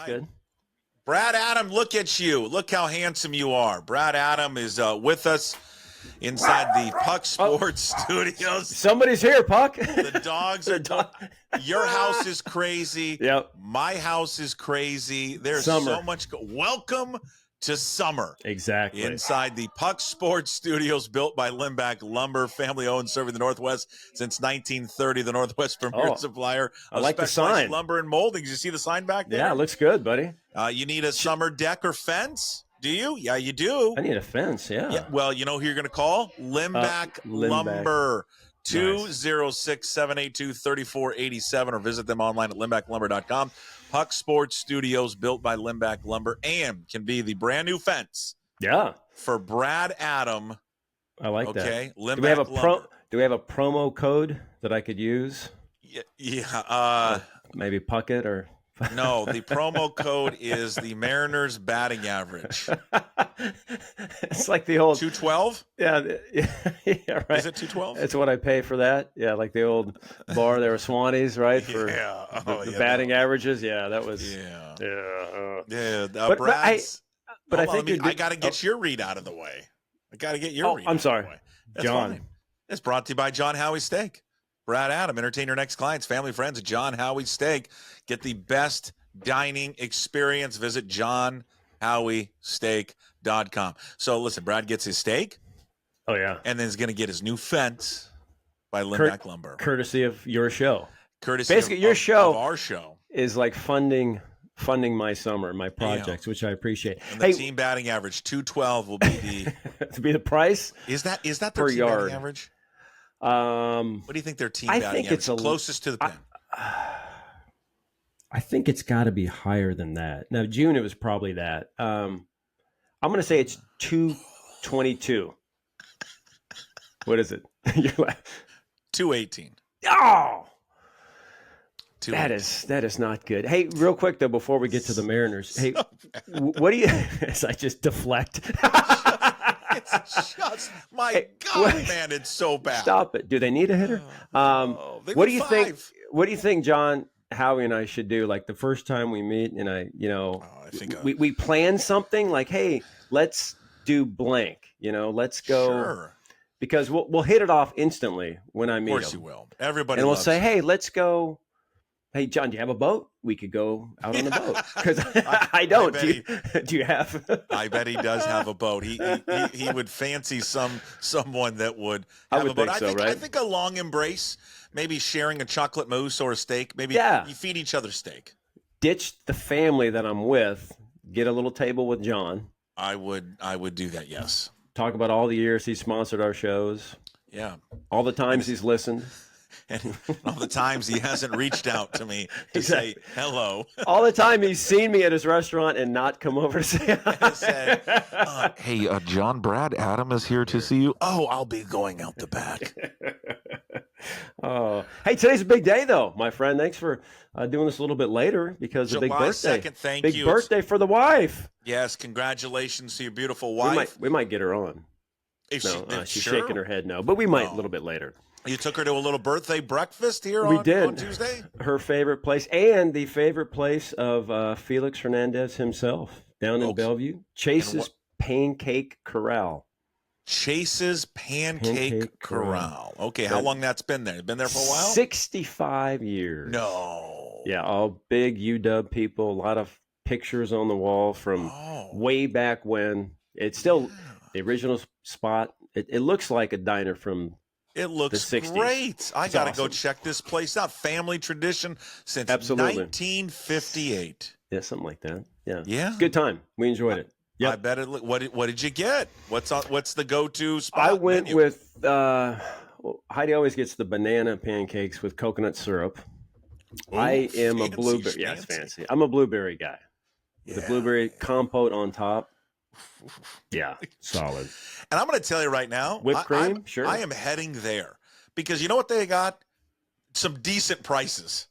good. Brad Adam, look at you. Look how handsome you are. Brad Adam is with us inside the Puck Sports Studios. Somebody's here, Puck. The dogs are your house is crazy. Yep. My house is crazy. There's Summer. so much. Welcome to summer. Exactly. Inside the Puck Sports Studios, built by Limbach Lumber, family owned, serving the Northwest since 1930. The Northwest premier supplier I of like the specialized sign. lumber and moldings. You see the sign back there? Yeah, it looks good, buddy. You need a summer deck or fence? Do you? Yeah, you do. I need a fence, yeah. Well, you know who you're going to call? Limbach Lumber. Nice. 206-782-3487 or visit them online at limbachlumber.com. Puck Sports Studios, built by Limbach Lumber, and can be the brand new fence. Yeah. For Brad Adam. I like that. Okay. Limbach do we have a Lumber. do we have a promo code that I could use? Yeah. Maybe Puckett or No, the promo code is the Mariners batting average. It's like the old 212? Yeah, right. Is it 212? It's what I pay for that. Yeah, like the old bar there were Swannies, right? For the batting averages. Yeah, that was Brad's, but I think I got to get your read out of the way. read I'm out sorry. of the way. That's John. fine. It's brought to you by John Howie Steak. Brad Adam, entertain your next clients, family, friends at John Howie Steak. Get the best dining experience. Visit johnhowiesteak.com. So listen, Brad gets his steak. Oh, yeah. And then he's going to get his new fence by Limbach Lumber. Courtesy of your show. Basically, your show of our show is like funding my summer, my projects, which I appreciate. And the team batting average, 212 will be the to be the price. Is that their per team yard batting average? What do you think their team batting average? It's closest to the pin. I think it's got to be higher than that. Now, June, it was probably that. I'm going to say it's 222. What is it? 218. Oh, that is not good. Hey, real quick though, before we get to the Mariners, hey, what do you? As I just deflect. It's just God, man, it's so bad. Stop it. Do they need a hitter? What do you think? What do you think, John, Howie, and I should do? Like the first time we meet, and I think we plan something. Like, hey, let's do blank. Let's go. Sure. Because we'll hit it off instantly when I meet him. Of course you will. Everybody, and we'll say, hey, let's go. Hey, John, do you have a boat? We could go out on the boat. Because I don't. Do you have? I bet he does have a boat. He would fancy someone that would have a boat. I think a long embrace, maybe sharing a chocolate mousse or a steak. Maybe you feed each other steak. Ditch the family that I'm with. Get a little table with John. I would do that, yes. Talk about all the years he sponsored our shows. Yeah. All the times he's listened. And all the times he hasn't reached out to me to say hello. All the time he's seen me at his restaurant and not come over to say hi. Hey, John, Brad Adam is here to see you. Oh, I'll be going out the back. Oh, hey, today's a big day, though, my friend. Thanks for doing this a little bit later because of a big birthday. 2nd, thank you. Big birthday for the wife. Yes, congratulations to your beautiful wife. We might get her on. She's shaking her head no, but we might a little bit later. You took her to a little birthday breakfast here on Tuesday? Her favorite place and the favorite place of Felix Hernandez himself down in Bellevue, Chase's Pancake Corral. Chase's Pancake Corral. Okay, how long that's been there? Been there for a while? 65 years. No. Yeah, all big UW people, a lot of pictures on the wall from way back when. It's still the original spot. It looks like a diner from It looks the 60s. Great. I got to go check this place out. Family tradition since 1958. Yeah, something like that. Yeah. Yeah. Good time. We enjoyed it. Yep. I bet it. What did you get? What's the go-to spot? I went with Heidi always gets the banana pancakes with coconut syrup. Ooh, I am fancy, a blueberry. fancy. Yeah, it's fancy. I'm a blueberry guy. Yeah. The blueberry compote on top. Yeah, solid. And I'm going to tell you right now, whipped cream. Sure, I am heading there because you know what they got? Some decent prices.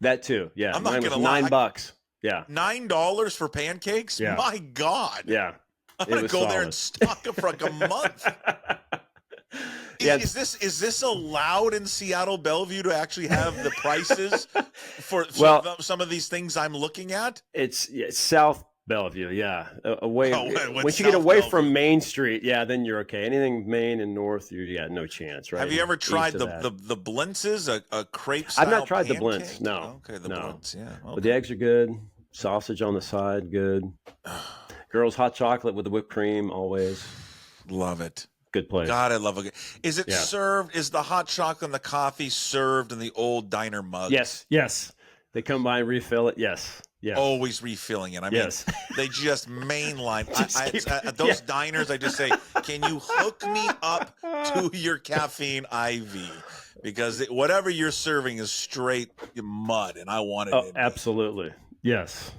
That too. Yeah, I'm not going to lie. $9. Yeah, $9 for pancakes. Yeah. My God. Yeah, I'm going to go there and stock them for like a month. Is this allowed in Seattle Bellevue to actually have the prices for some of these things I'm looking at? It's South Bellevue, yeah. Once you get away from Main Street, then you're okay. Anything Main and North, you got no chance, right? Have you ever tried the blintzes, a crepe style? I've not tried pancake? the blintz. No. Okay, the blintz, yeah. Okay. But the eggs are good. Sausage on the side, good. Girls hot chocolate with the whipped cream, always. Love it. Good place. God, I love it. Is it served? Is the hot chocolate and the coffee served in the old diner mugs? Yes. They come by and refill it. Yes. Always refilling it. I mean, they just mainline. At those diners, I just say, can you hook me up to your caffeine IV? Because whatever you're serving is straight mud, and I want it. Oh, absolutely. Yes.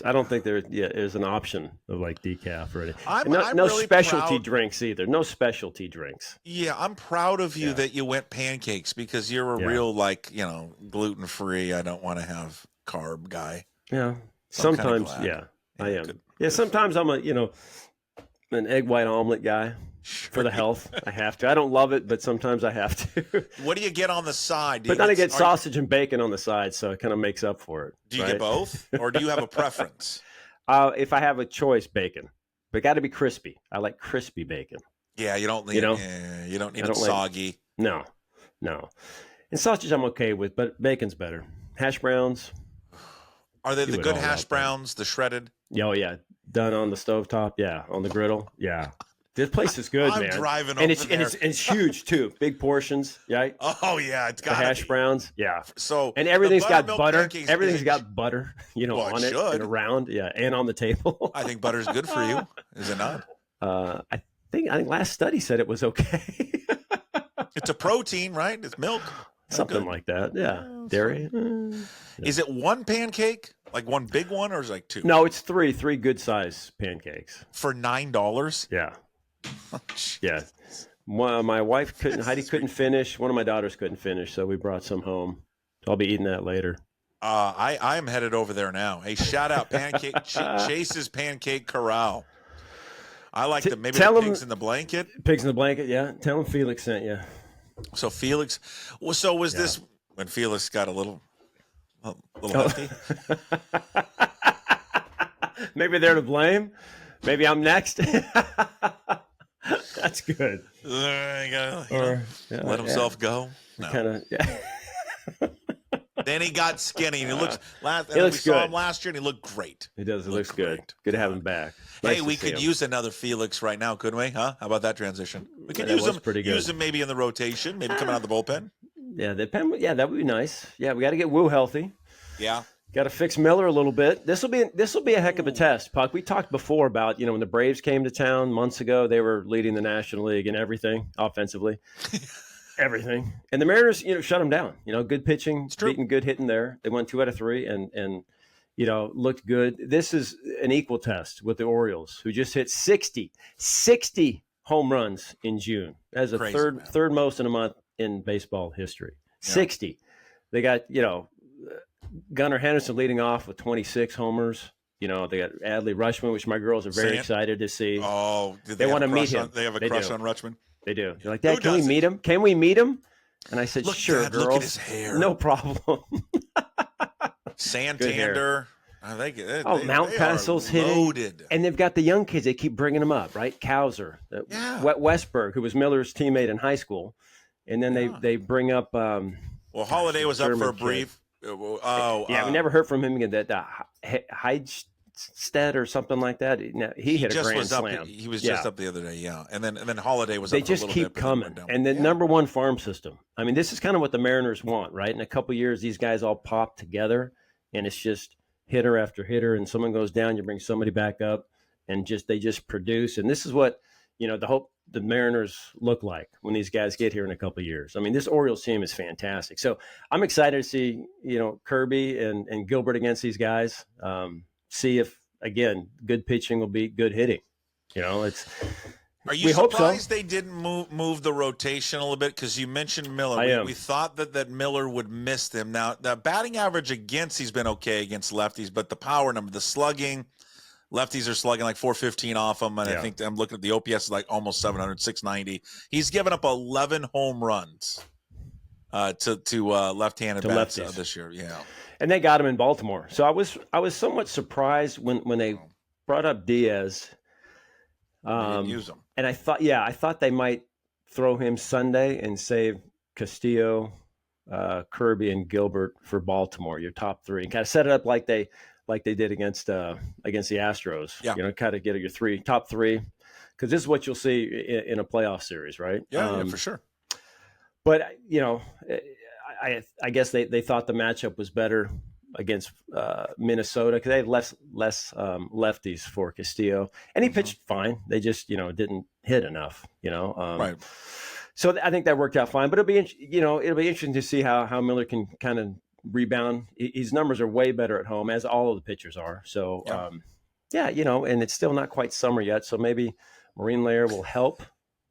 I don't think there is an option of like decaf or anything. I'm no really specialty drinks either. No specialty drinks. Yeah, I'm proud of you that you went pancakes because you're a real gluten-free, I don't want to have carb guy. Yeah. Sometimes, I am. Good. Yeah, sometimes I'm an egg white omelet guy. For the health, I have to. I don't love it, but sometimes I have to. What do you get on the side? But then I get sausage and bacon on the side, so it kind of makes up for it. Do you get both, or do you have a preference? If I have a choice, bacon, but got to be crispy. I like crispy bacon. Yeah, you don't need it soggy. No. And sausage I'm okay with, but bacon's better. Hash browns. Are they the good hash browns, the shredded? Oh yeah, done on the stovetop. Yeah, on the griddle. Yeah. This place is good, man. I'm driving and over there. And it's huge too. Big portions, right? Oh yeah, it's got the hash browns. Yeah. So and everything's got butter. Everything's got butter, on it and around, and on the table. I think butter's good for you. Is it not? I think last study said it was okay. It's a protein, right? It's milk. Something like that. Yeah. Dairy. Is it one pancake? Like one big one, or is it like two? No, it's three good size pancakes. For $9? Yeah. Yeah. My wife Heidi couldn't finish. One of my daughters couldn't finish, so we brought some home. I'll be eating that later. I am headed over there now. Hey, shout out Chase's Pancake Corral. I like the pigs in the blanket. Pigs in the blanket, yeah. Tell him Felix sent you. So Felix, was this when Felix got a little hefty? Maybe they're to blame. Maybe I'm next. That's good. Let himself go. No. Then he got skinny, and he looks. We saw him last year, and he looked great. He does. It looks good. Good to have him back. Hey, we could use another Felix right now, couldn't we? Huh? How about that transition? We could use him. Use him maybe in the rotation, maybe coming out of the bullpen. Yeah, the pen. Yeah, that would be nice. Yeah, we got to get Wu healthy. Yeah. Got to fix Miller a little bit. This will be a heck of a test, Puck. We talked before about when the Braves came to town months ago, they were leading the National League in everything offensively, everything. And the Mariners, shut them down. Good pitching, beating, good hitting there. They won 2 out of 3 and looked good. This is an equal test with the Orioles, who just hit 60 home runs in June. That's the third most in a month in baseball history. 60. They got Gunnar Henderson leading off with 26 homers. They got Adley Rutschman, which my girls are very excited to see. Oh, they want to meet him. They have a crush on Rutschman? They do. They're like, Dad, can we meet him? Can we meet him? And I said, sure, Dad, girls. Look at his hair. No problem. Santander. Mountcastle's hitting. And they've got the young kids. They keep bringing them up, right? Kowser. Westberg, who was Miller's teammate in high school. And then they bring up Holiday was up for a brief. We never heard from him again. That Heidstead or something like that. He hit a grand slam. He was just up the other day, and then Holiday was. They up just for a keep coming, and the number one farm system. I mean, this is kind of what the Mariners want, right? In a couple of years, these guys all pop together, and it's just hitter after hitter, and someone goes down, you bring somebody back up, and they just produce. And this is what the Mariners look like when these guys get here in a couple of years. I mean, this Orioles team is fantastic. So I'm excited to see, Kirby and Gilbert against these guys. See if, again, good pitching will be good hitting. Are you surprised they didn't move the rotation a little bit? Because you mentioned Miller. We thought that Miller would miss them. Now, the batting average he's been okay against lefties, but the power number, the slugging, Lefties are slugging like 415 off him, and I think I'm looking at the OPS is like almost 700, 690. He's given up 11 home runs to left-handed bats this year. Yeah, and they got him in Baltimore. So I was somewhat surprised when they brought up Diaz. They didn't use him, and I thought they might throw him Sunday and save Castillo, Kirby, and Gilbert for Baltimore. Your top three, and kind of set it up like they did against the Astros. Yeah. Kind of get your top three, because this is what you'll see in a playoff series, right? Yeah, for sure. But I guess they thought the matchup was better against Minnesota because they had less lefties for Castillo, and he pitched fine. They just didn't hit enough. Right. So I think that worked out fine. But it'll be interesting to see how Miller can kind of rebound. His numbers are way better at home, as all of the pitchers are. So and it's still not quite summer yet. So maybe Marine Layer will help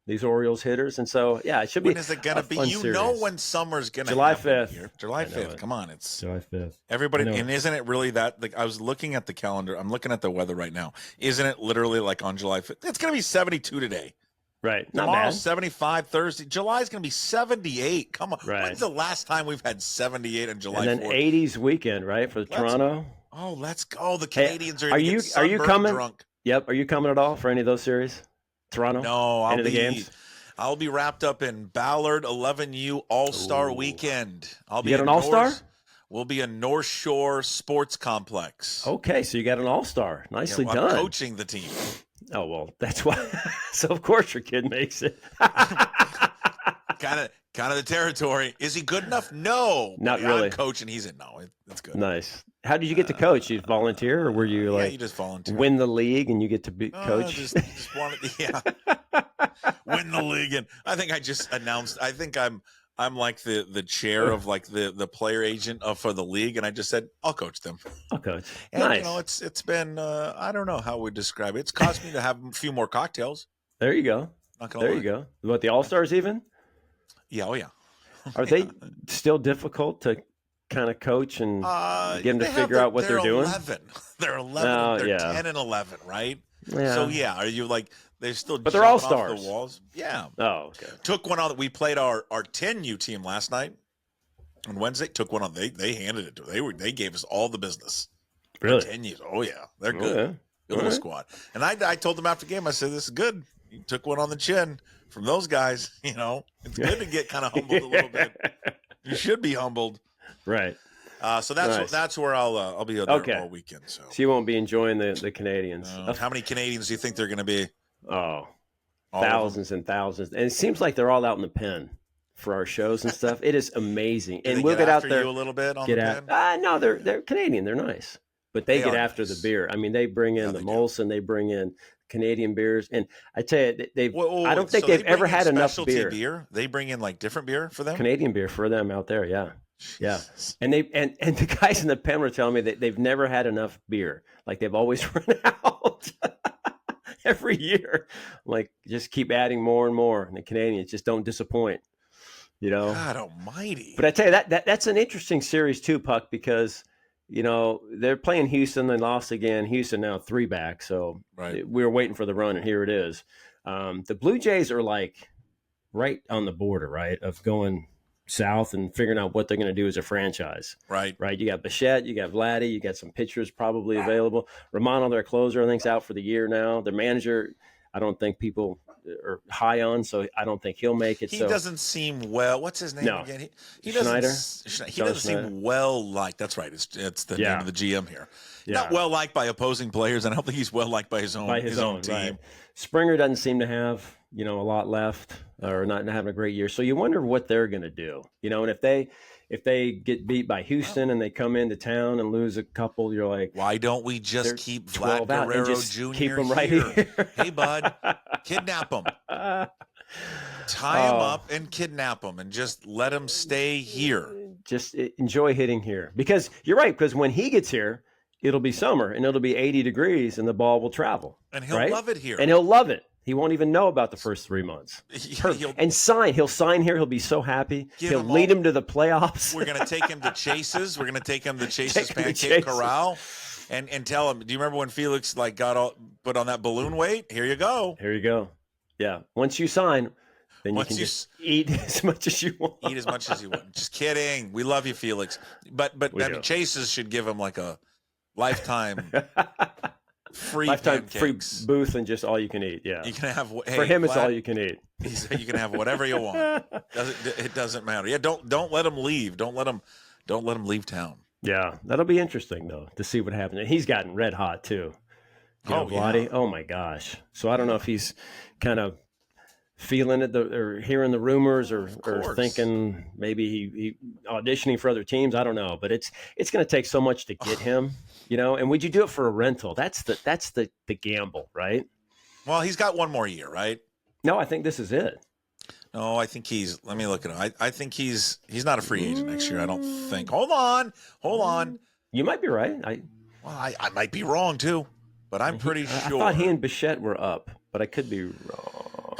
these Orioles hitters. And so, it should be. When is it going to be? You series. Know when summer's going to July 5th. July 5th. Come on. It's July 5th. Everybody. And isn't it really that? Like, I was looking at the calendar. I'm looking at the weather right now. Isn't it literally like on July 5th? It's going to be 72 today. Right. Tomorrow's 75. Thursday. July's going to be 78. Come on. Right. When's the last time we've had 78 on July 4th? And then 80s weekend, right, for Toronto? Oh, let's go. The Canadians are you coming? Drunk. Yep. Are you coming at all for any of those series? Toronto? No, I'll the games? I'll be wrapped up in Ballard 11U All-Star Weekend. You get an All-Star? We'll be a North Shore Sports Complex. Okay, so you got an All-Star. Nicely done. I'm coaching the team. Oh, well, that's why. So, of course, your kid makes it. Kind of the territory. Is he good enough? No. Not really. I'm coaching. He's in. No, it's good. Nice. How did you get to coach? You volunteer, or were you you just volunteer. Win the league and you get to be coach? Just wanted win the league. And I think I just announced, I think I'm like the chair of like the player agent for the league. And I just said, I'll coach them. I'll coach. And, nice. It's been, I don't know how we describe it. It's caused me to have a few more cocktails. There you go. You go. What, the All-Stars even? Yeah. Oh, yeah. Are they still difficult to kind of coach and get them to figure out what they're doing? 11. They're 11. They're 10 and 11, right? Yeah. So, are you like, they're still but they're All-Stars. Off the walls? Yeah. Oh, okay. Took one out. We played our 10U team last night on Wednesday. Took one on. They handed it to them. They gave us all the business. Really? 10Us. Oh, yeah. They're good. Yeah. Good little squad. And I told them after the game, I said, this is good. You took one on the chin from those guys. It's good to get kind of humbled a little bit. You should be humbled. Right. So that's where I'll be there all weekend. So you won't be enjoying the Canadians. How many Canadians do you think they're going to be? Oh, thousands and thousands. And it seems like they're all out in the pen for our shows and stuff. It is amazing. And we'll get out there you a little bit on the pen? No, they're Canadian. They're nice, but they get after the beer. I mean, they bring in the Molson. They bring in Canadian beers, and I tell you, I don't think they've ever had enough beer. They bring in like different beer for them. Canadian beer for them out there, yeah. Jesus. Yeah, and the guys in the pen were telling me that they've never had enough beer. Like they've always run out every year. Like just keep adding more and more. And the Canadians just don't disappoint. God Almighty! But I tell you that's an interesting series too, Puck, because they're playing Houston. They lost again. Houston now 3 back. So we were waiting for the run, and here it is. The Blue Jays are like right on the border, right, of going south and figuring out what they're going to do as a franchise. Right. You got Bichette, you got Vladdy, you got some pitchers probably available. Romano, their closer, I think, is out for the year now. Their manager, I don't think people are high on, so I don't think he'll make it. He doesn't seem well. What's his name again? He doesn't. He doesn't seem well liked. That's right. It's the name of the GM here. Yeah. Not well liked by opposing players, and I don't think he's well liked by his own team. Right. Springer doesn't seem to have a lot left, or not having a great year. So you wonder what they're going to do. And if they get beat by Houston and they come into town and lose a couple, you're like, why don't we just keep Vlad Guerrero Jr. keep him right here? Hey, bud, kidnap him. Tie him up and kidnap him and just let him stay here. Just enjoy hitting here. Because you're right, because when he gets here, it'll be summer and it'll be 80 degrees and the ball will travel. And he'll love it here. And he'll love it. He won't even know about the first 3 months. He'll sign here. He'll be so happy. He'll lead him to the playoffs. We're going to take him to Chase's. We're going to take him to Chase's Pancake Corral. And tell him, do you remember when Felix like got put on that balloon weight? Here you go. Here you go. Yeah. Once you sign, then you can just eat as much as you want. Eat as much as you want. Just kidding. We love you, Felix. But I mean, Chase's should give him like a lifetime free booth and just all you can eat. Yeah. You can have for him. It's all you can eat. He said you can have whatever you want. It doesn't matter. Yeah. Don't let him leave. Don't let him leave town. Yeah, that'll be interesting though to see what happens. He's gotten red hot too. Vladdy. Yeah. Oh my gosh. So I don't know if he's kind of feeling it or hearing the rumors or thinking maybe he auditioning for other teams. I don't know, but it's going to take so much to get him, And would you do it for a rental? That's the gamble, right? Well, he's got one more year, right? No, I think this is it. No, I think let me look at him. I think he's not a free agent next year. I don't think. Hold on. You might be right. I might be wrong too, but I'm pretty sure. I thought he and Bichette were up, but I could be wrong.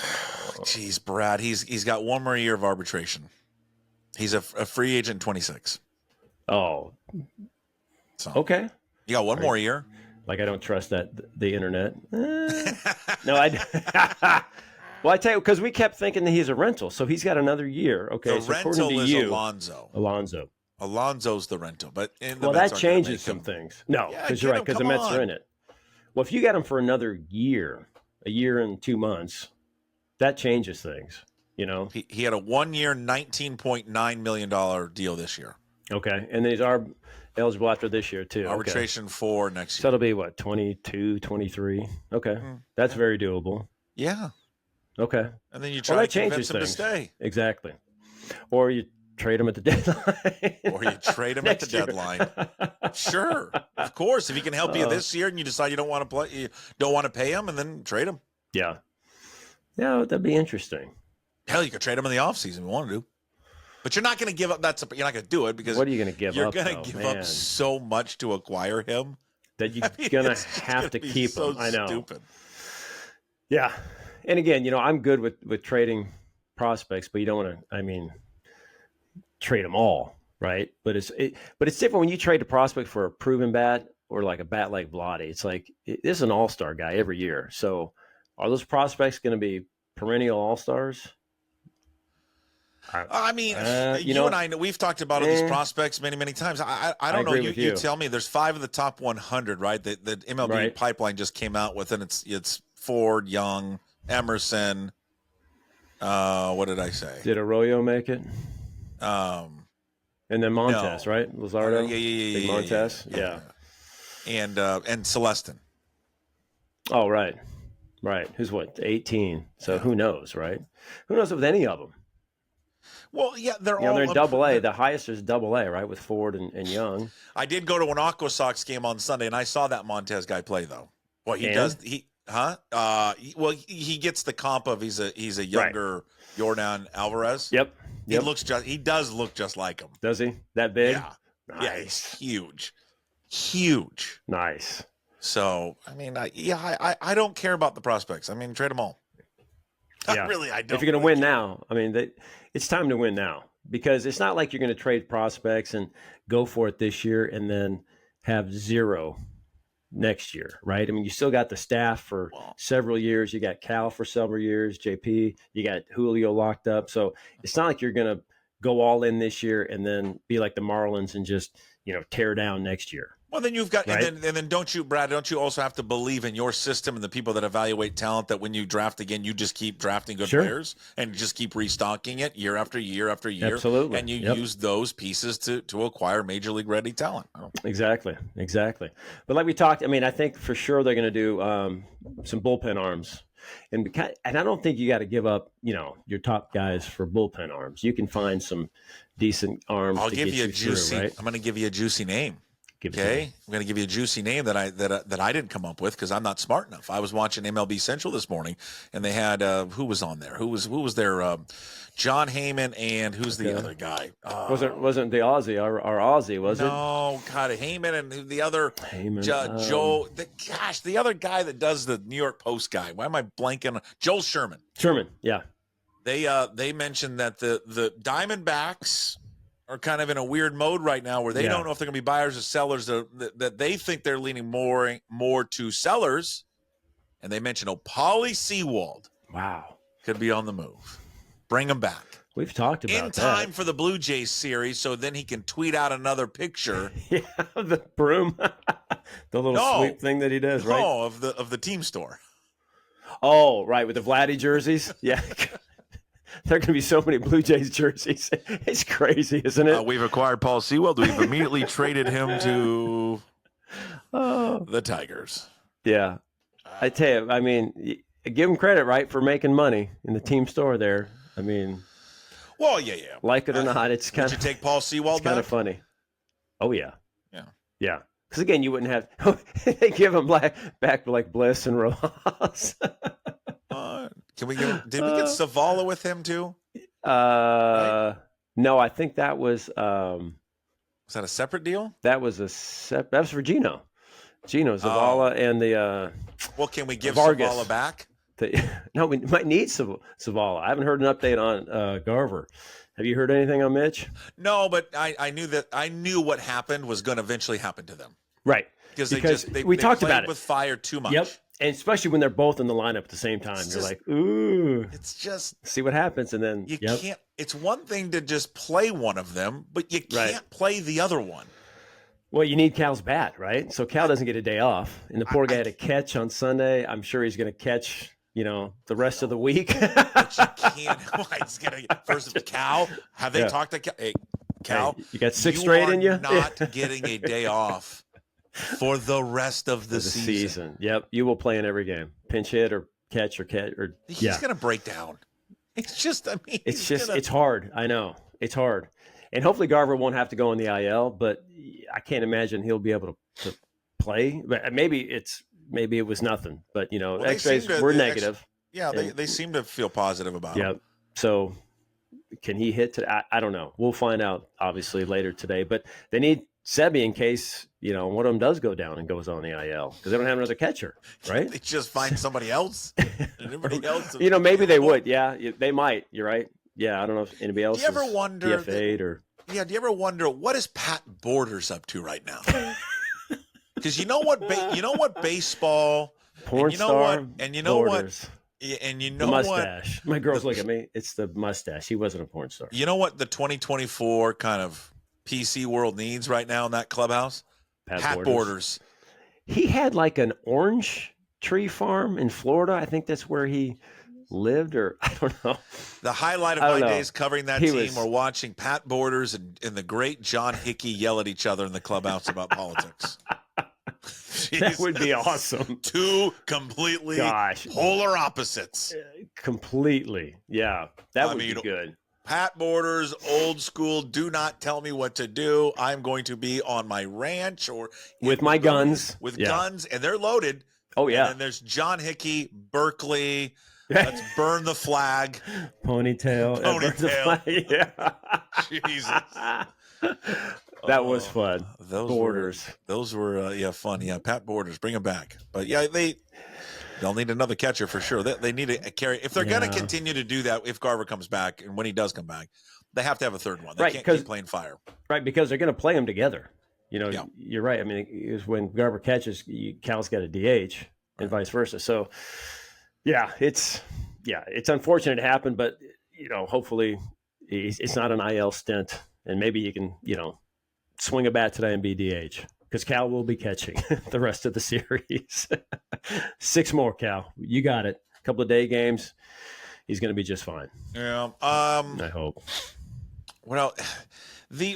Jeez, Brad, he's got one more year of arbitration. He's a free agent in 26. Oh. So, okay. You got one more year. Like I don't trust the internet. No, I Well, I tell you, because we kept thinking that he's a rental, so he's got another year. Okay, the rental is Alonso. Alonso's the rental, but that changes some things. No, because you're right, because the Mets are in it. Well, if you got him for another year, a year and 2 months, that changes things. He had a 1 year, $19.9 million deal this year. Okay, and then he's eligible after this year too. Arbitration for next year. So it'll be what, 22, 23? Okay, that's very doable. Yeah. Okay. And then you try to convince him to stay. Exactly. Or you trade him at the deadline. Sure. Of course. If he can help you this year and you decide you don't want to pay him, and then trade him. Yeah. Yeah, that'd be interesting. Hell, you could trade him in the offseason if you want to. But you're not going to give up you're not going to do it because what are you going to give up? You're going to give up so much to acquire him that you're going to have to keep him. I know. Stupid. Yeah. And again, I'm good with trading prospects, but you don't want to, trade them all, right? But it's different when you trade a prospect for a proven bat or like a bat like Vladdy. It's like, this is an all-star guy every year. So are those prospects going to be perennial all-stars? You and I know we've talked about all these prospects many, many times. I don't know. You tell me. There's 5 of the top 100, right? The MLB pipeline just came out with, and it's Ford, Young, Emerson. What did I say? Did Arroyo make it? And then Montes, right? Luzardo. Yeah. Montes. Yeah. And Celestin. Oh, right. Who's 18? So who knows, right? Who knows with any of them? Well, yeah, they're in Double A. The highest is Double A, right, with Ford and Young. I did go to an Aqua Sox game on Sunday, and I saw that Montes guy play though. What he does, he gets the comp of he's a younger Yordan Alvarez. Yep. He does look just like him. Does he? That big? Yeah. Nice. Yeah, he's huge. Nice. So I don't care about the prospects. Trade them all. Yeah. I don't. If you're going to win now, it's time to win now, because it's not like you're going to trade prospects and go for it this year and then have zero next year, right? You still got the staff for several years. You got Cal for several years, JP. You got Julio locked up. So it's not like you're going to go all in this year and then be like the Marlins and just tear down next year. Well, then you've got, right? and then don't you, Brad? Don't you also have to believe in your system and the people that evaluate talent, that when you draft again, you just keep drafting good players and just keep restocking it year after year after year. Absolutely, and you use those pieces to acquire major league ready talent. Exactly. But like we talked, I think for sure they're going to do some bullpen arms, and I don't think you got to give up your top guys for bullpen arms. You can find some decent arms. I'll give you a juicy. Right? I'm going to give you a juicy name. Okay, I'm going to give you a juicy name that I didn't come up with because I'm not smart enough. I was watching MLB Central this morning, and they had who was on there? Who was there? John Heyman, and who's the other guy? Wasn't the Aussie or Aussie? Was it? No, God, Heyman and the other Joe. The other guy that does the New York Post guy. Why am I blanking? Joel Sherman. Sherman, yeah. They mentioned that the Diamondbacks are kind of in a weird mode right now where they don't know if they're going to be buyers or sellers. That they think they're leaning more to sellers, and they mentioned Paulie Seawald. Wow, could be on the move. Bring him back. We've talked about in time for the Blue Jays series, so then he can tweet out another picture. Yeah, the broom, the little sweep thing that he does, right? Oh, of the team store. Oh, right, with the Vladdy jerseys. Yeah, there are going to be so many Blue Jays jerseys. It's crazy, isn't it? We've acquired Paul Sewald. We've immediately traded him to the Tigers. Yeah, I tell you, I mean, give him credit, right, for making money in the team store there. I mean. Well, yeah. Like it or not, it's kind of. Would you take Paul Sewald back? Kind of funny. Oh yeah. Yeah. Because again, you wouldn't have. They give him back like Bliss and Rojas. Can we give? Did we get Zavala with him too? Right? No, I think that was. Was that a separate deal? That was that was for Gino. Gino Zavala and the. Well, can we give Vargas. Zavala back? No, we might need Zavala. I haven't heard an update on Garver. Have you heard anything on Mitch? No, but I knew what happened was going to eventually happen to them. Right. Because we talked about it with fire too much. Yep. And especially when they're both in the lineup at the same time. You're like, ooh. It's just. See what happens. And then. You can't. It's one thing to just play one of them, but you can't play the other one. Well, you need Cal's bat, right? So Cal doesn't get a day off. And the poor guy had a catch on Sunday. I'm sure he's going to catch. The rest of the week. But you can't. He's gonna first of Cal. Have they talked to Cal? Hey, Cal, you got 6 straight in you. Not getting a day off for the rest of the season. Yep, you will play in every game. Pinch hit or catch. He's gonna break down. It's just. It's hard. I know it's hard, and hopefully Garver won't have to go on the IL. But I can't imagine he'll be able to play. But maybe it was nothing, but X-rays were negative. They seem to feel positive about it. Yeah. So can he hit today? I don't know. We'll find out obviously later today, but they need Sebi in case, one of them does go down and goes on the IL because they don't have another catcher, right? They just find somebody else. Everybody else. Maybe they would. Yeah, they might. You're right. Yeah. I don't know if anybody else. Do you ever wonder? DFA'd or. Yeah. Do you ever wonder what is Pat Borders up to right now? Because you know what baseball, porn star, and you know Borders. And you know the mustache. My girls look at me. It's the mustache. He wasn't a porn star. You know what the 2024 kind of PC world needs right now in that clubhouse? Pat Borders. He had like an orange tree farm in Florida. I think that's where he lived, or I don't know. The highlight of my days covering that team were watching Pat Borders and the great John Hickey yell at each other in the clubhouse about politics. That would be awesome. Two completely polar opposites. Completely. Yeah. That would be good. Pat Borders, old school, do not tell me what to do. I'm going to be on my ranch or with my guns. With guns, and they're loaded. Oh, yeah. And then there's John Hickey, Berkeley. Let's burn the flag. Ponytail. Yeah. Jesus. That was fun. Those were fun. Yeah, Pat Borders, bring him back. But yeah, they'll need another catcher for sure. They need a carry if they're going to continue to do that. If Garver comes back, and when he does come back, they have to have a third one. They can't keep playing fire. Right, because they're going to play them together. You're right. I mean, it's when Garver catches, Cal's got a DH, and vice versa. So, it's unfortunate it happened, but hopefully it's not an IL stint, and maybe you can swing a bat today and be DH because Cal will be catching the rest of the series. 6 more, Cal. You got it. A couple of day games. He's going to be just fine. Yeah. I hope. Well,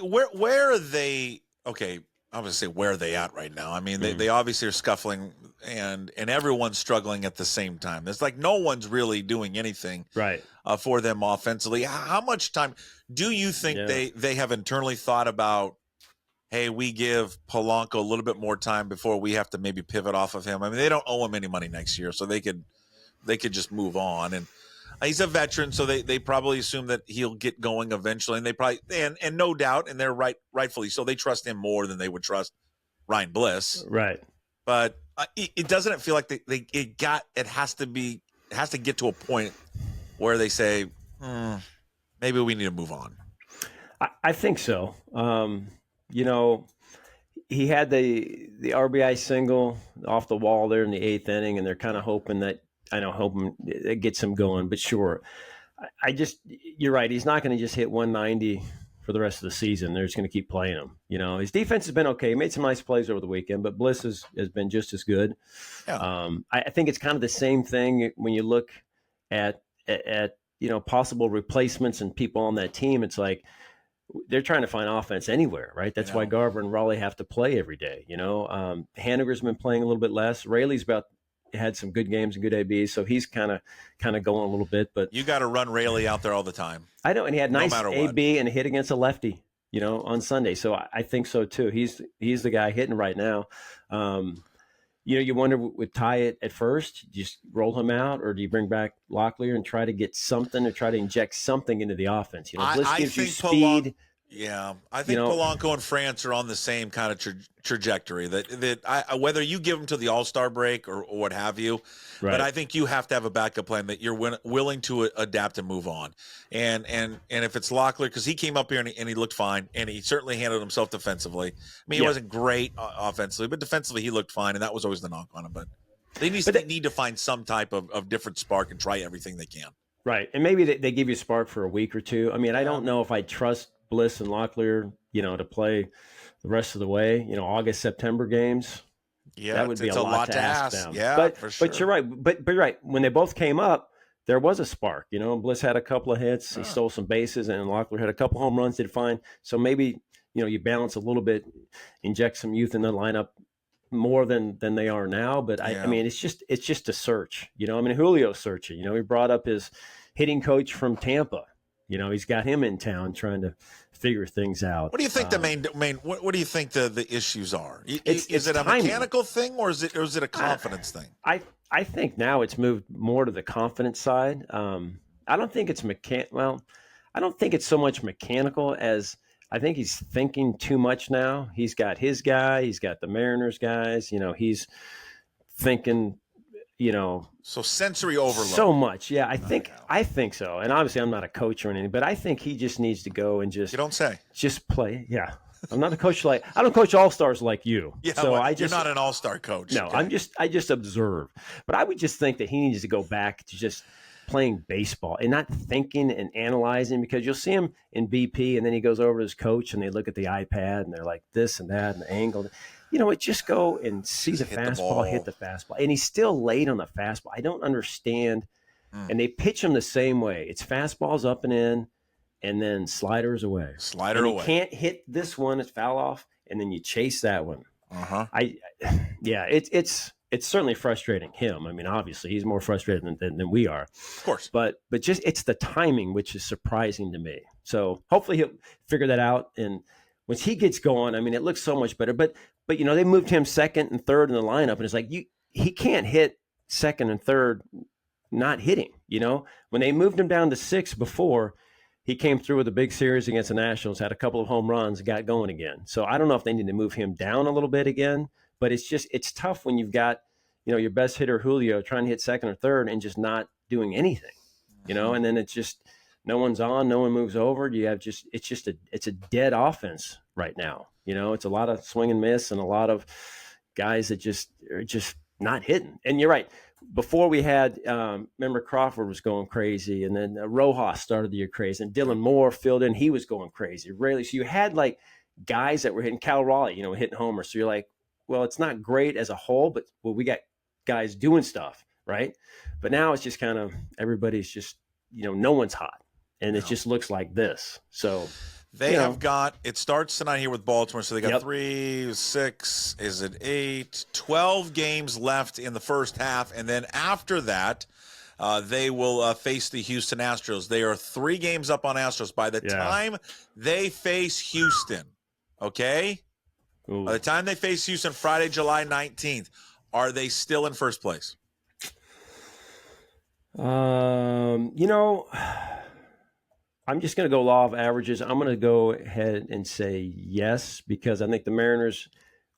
where are they? Okay. I was going to say, where are they at right now? I mean, they obviously are scuffling and everyone's struggling at the same time. There's like no one's really doing anything for them offensively. How much time do you think they have internally thought about, hey, we give Polanco a little bit more time before we have to maybe pivot off of him? I mean, they don't owe him any money next year, so they could just move on. And he's a veteran, so they probably assume that he'll get going eventually. And they probably and no doubt, and they're rightfully so, they trust him more than they would trust Ryan Bliss. Right. But it doesn't feel like it has to get to a point where they say, maybe we need to move on. I think so. You know, he had the RBI single off the wall there in the 8th inning, and they're kind of hoping it gets him going. But sure, you're right. He's not going to just hit 190 for the rest of the season. They're just going to keep playing him. You know, his defense has been okay. He made some nice plays over the weekend, but Bliss has been just as good. Yeah. I think it's kind of the same thing when you look at possible replacements and people on that team. It's like they're trying to find offense anywhere, right? That's why Garver and Raleigh have to play every day. Haniger's been playing a little bit less. Rayleigh's had some good games and good ABs, so he's kind of going a little bit. But you got to run Rayleigh out there all the time. I know, and he had nice AB and a hit against a lefty, on Sunday. So I think so too. He's the guy hitting right now. You wonder with Ty at first, just roll him out, or do you bring back Locklear and try to get something, or try to inject something into the offense? Bliss gives you speed. I think Polanco and France are on the same kind of trajectory. Whether you give them to the All-Star break or what have you, right. But I think you have to have a backup plan that you're willing to adapt and move on. And if it's Locklear, because he came up here and he looked fine, and he certainly handled himself defensively. I mean, he wasn't great offensively, but defensively he looked fine, and that was always the knock on him. But they need to find some type of different spark and try everything they can. Right, and maybe they give you a spark for a week or two. I mean, I don't know if I trust Bliss and Locklear, to play the rest of the way, August, September games. Yeah, that would be a lot to ask them. Yeah, for sure. But you're right. But you're right. When they both came up, there was a spark. Bliss had a couple of hits. He stole some bases, and Locklear had a couple home runs, did fine. So maybe, you balance a little bit, inject some youth in the lineup more than they are now. But I mean, it's just a search. I mean, Julio's searching. He brought up his hitting coach from Tampa. He's got him in town trying to figure things out. What do you think the main? What do you think the issues are? Is it a mechanical thing, or is it a confidence thing? I think now it's moved more to the confidence side. I don't think it's I don't think it's so much mechanical as I think he's thinking too much now. He's got his guy. He's got the Mariners guys. He's thinking. So sensory overload. So much, yeah. I think so. And obviously, I'm not a coach or anything, but I think he just needs to go and just. You don't say. Just play, yeah. I'm not a coach I don't coach all-stars like you. Yeah, so you're not an all-star coach. No, okay. I just observe. But I would just think that he needs to go back to just playing baseball and not thinking and analyzing, because you'll see him in BP and then he goes over to his coach and they look at the iPad and they're like this and that and the angle. Just go and see the fastball, hit the fastball. And he's still late on the fastball. I don't understand. And they pitch him the same way. It's fastballs up and in, and then sliders away. You can't hit this one. It's foul off, and then you chase that one. It's certainly frustrating him. I mean, obviously, he's more frustrated than we are. Of course. But just it's the timing, which is surprising to me. So hopefully he'll figure that out. And once he gets going, I mean, it looks so much better. But they moved him second and third in the lineup, and it's like he can't hit second and third not hitting. When they moved him down to 6 before, he came through with a big series against the Nationals, had a couple of home runs, got going again. So I don't know if they need to move him down a little bit again, but it's tough when you've got your best hitter Julio trying to hit second or third and just not doing anything. And then it's just no one's on, no one moves over. It's a dead offense right now. It's a lot of swing and miss and a lot of guys that are just not hitting. And you're right. Before we had, remember Crawford was going crazy, and then Rojas started the year crazy, and Dylan Moore filled in. He was going crazy. Really. So you had like guys that were hitting Cal Raleigh, hitting homers. So you're like, well, it's not great as a whole, but we got guys doing stuff, right? But now it's just kind of everybody's just, no one's hot, and it just looks like this. So they have got, it starts tonight here with Baltimore. So they got 3, 6, is it 8, 12 games left in the first half. And then after that, they will face the Houston Astros. They are 3 games up on Astros. By the time they face Houston, okay? Ooh. By the time they face Houston Friday, July 19th, are they still in first place? I'm just going to go law of averages. I'm going to go ahead and say yes, because I think the Mariners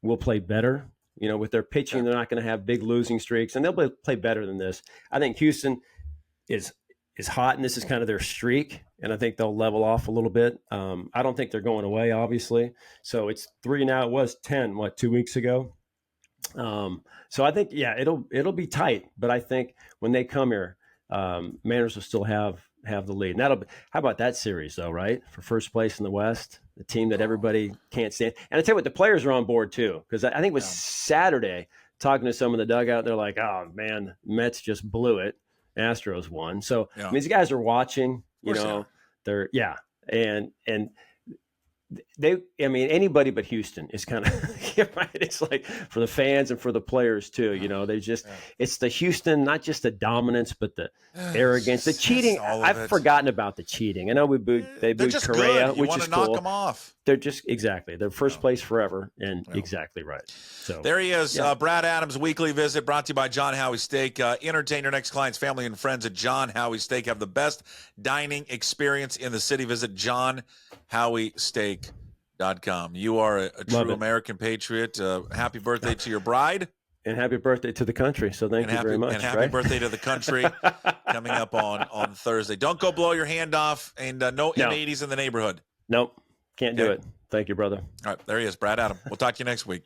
will play better. With their pitching, they're not going to have big losing streaks, and they'll play better than this. I think Houston is is hot, and this is kind of their streak, and I think they'll level off a little bit. I don't think they're going away, obviously. So it's 3 now. It was 10, 2 weeks ago. So I think, it'll be tight, but I think when they come here, Mariners will still have the lead. And how about that series though, right? For first place in the West, the team that everybody can't stand. And I tell you what, the players are on board too, because I think it was Saturday talking to some of the dugout. They're like, oh man, Mets just blew it. Astros won. So I mean, these guys are watching, they're and anybody but Houston is kind of right. It's like for the fans and for the players too. It's the Houston, not just the dominance, but the arrogance, the cheating. I've forgotten about the cheating. I know they booed Correa, which is cool. Knock them off. They're just they're first place forever, and exactly right. So there he is, Brad Adams' weekly visit, brought to you by John Howie Steak. Entertain your next clients, family, and friends at John Howie Steak. Have the best dining experience in the city. Visit JohnHowieSteak.com. You are a true American patriot. Happy birthday to your bride. And happy birthday to the country. So thank you very much. And happy birthday to the country coming up on Thursday. Don't go blow your hand off, and no M80s in the neighborhood. Nope. Can't do it. Thank you, brother. All right. There he is, Brad Adams. We'll talk to you next week.